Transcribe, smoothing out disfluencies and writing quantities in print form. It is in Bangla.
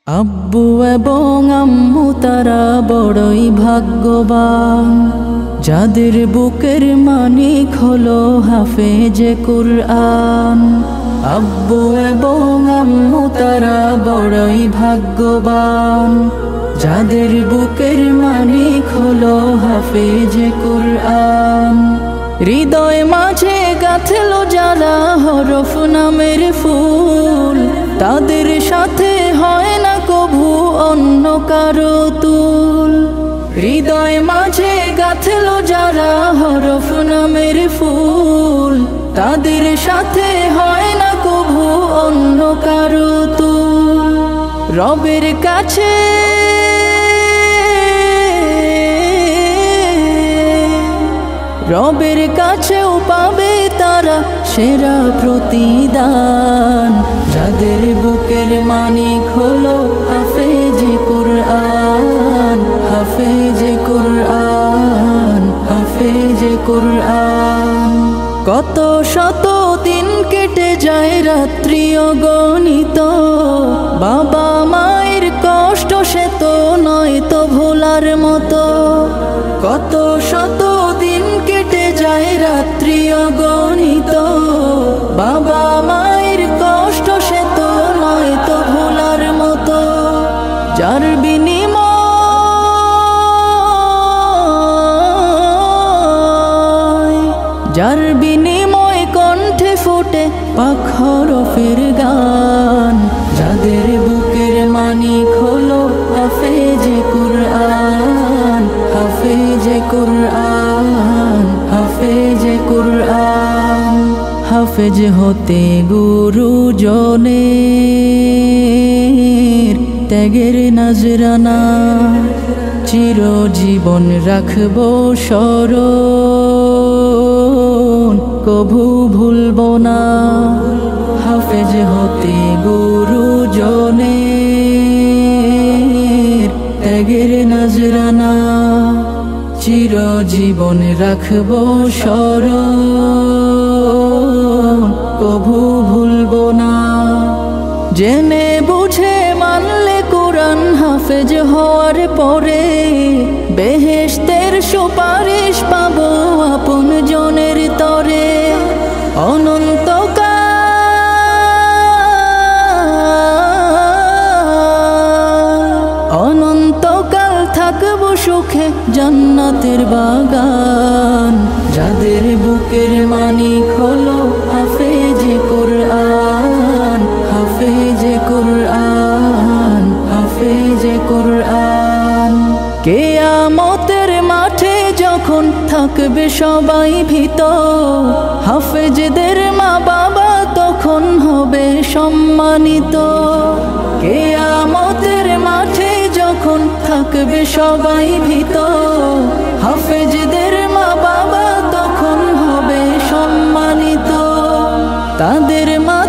আব্বু এবং আম্মু তারা বড়ই ভাগ্যবান, যাদের বুকের মানিক হলো হাফেজে কুরআন। আব্বু এবং আম্মু তারা বড়ই ভাগ্যবান, যাদের বুকের মানিক হলো হাফেজে কুরআন। হৃদয় মাঝে গাঁথলো যারা হরফ নামের ফুল, তাদের সাথে হয় না কভু অন্য কারো তুল। হৃদয় মাঝে গাঁথলো যারা হরফ নামের ফুল, তাদের সাথে হয় না কভু অন্য কারো তুল। রবের কাছে রবের কাছেও পাবে তারা সেরা প্রতিদান, যাদের বুকের মানিক হলো হাফেজে কুরআন, হাফেজে কুরআন, হাফেজে কুরআন। কত শত দিন কেটে যায় রাত্রি অগণিত, বাবা মায়ের কষ্ট সে তো নয় তো ভোলার মতো। কত শত দিন কেটে যায় রাত্রি অগণিত, বাবা মায়ের কষ্ট সে তো নয় তো ভোলার মতো। যার বিনিময় কণ্ঠে ফোটে পাক হরফের গান, যাদের বুকের মানিক হলো হাফেজে কুরআন, হাফেজে কুরআন, হাফেজে কুরআন। হাফেজ হতে গুরুজনের ত্যাগের নজরানা চিরজীবন রাখবো স্মরণ, কভু ভুলবো না। হাফেজ হতে গুরুজনের ত্যাগের নজরানা চিরজীবন রাখবো স্মরণ, কভু ভুলবো না। জেনে বুঝে মানলে কুরআন হাফেজ হওয়ার পরে, বেহেশতের সুপারিশ পাবো আপন জনের তরে। অনন্তকাল থাকবো সুখে জান্নাতের বাগান, যাদের বুকের মানিক হলো হাফেজে কুরআন, হাফেজে কুরআন, হাফেজে কুরআন। কিয়ামতের মাঠে যখন থাকবে সবাই ভীত, হাফেজদের মা বাবা তখন হবে সম্মানিত। কিয়ামতের মাঠে যখন থাকবে সবাই ভীত, হাফেজদের মা বাবা তখন হবে সম্মানিত। তাদের মা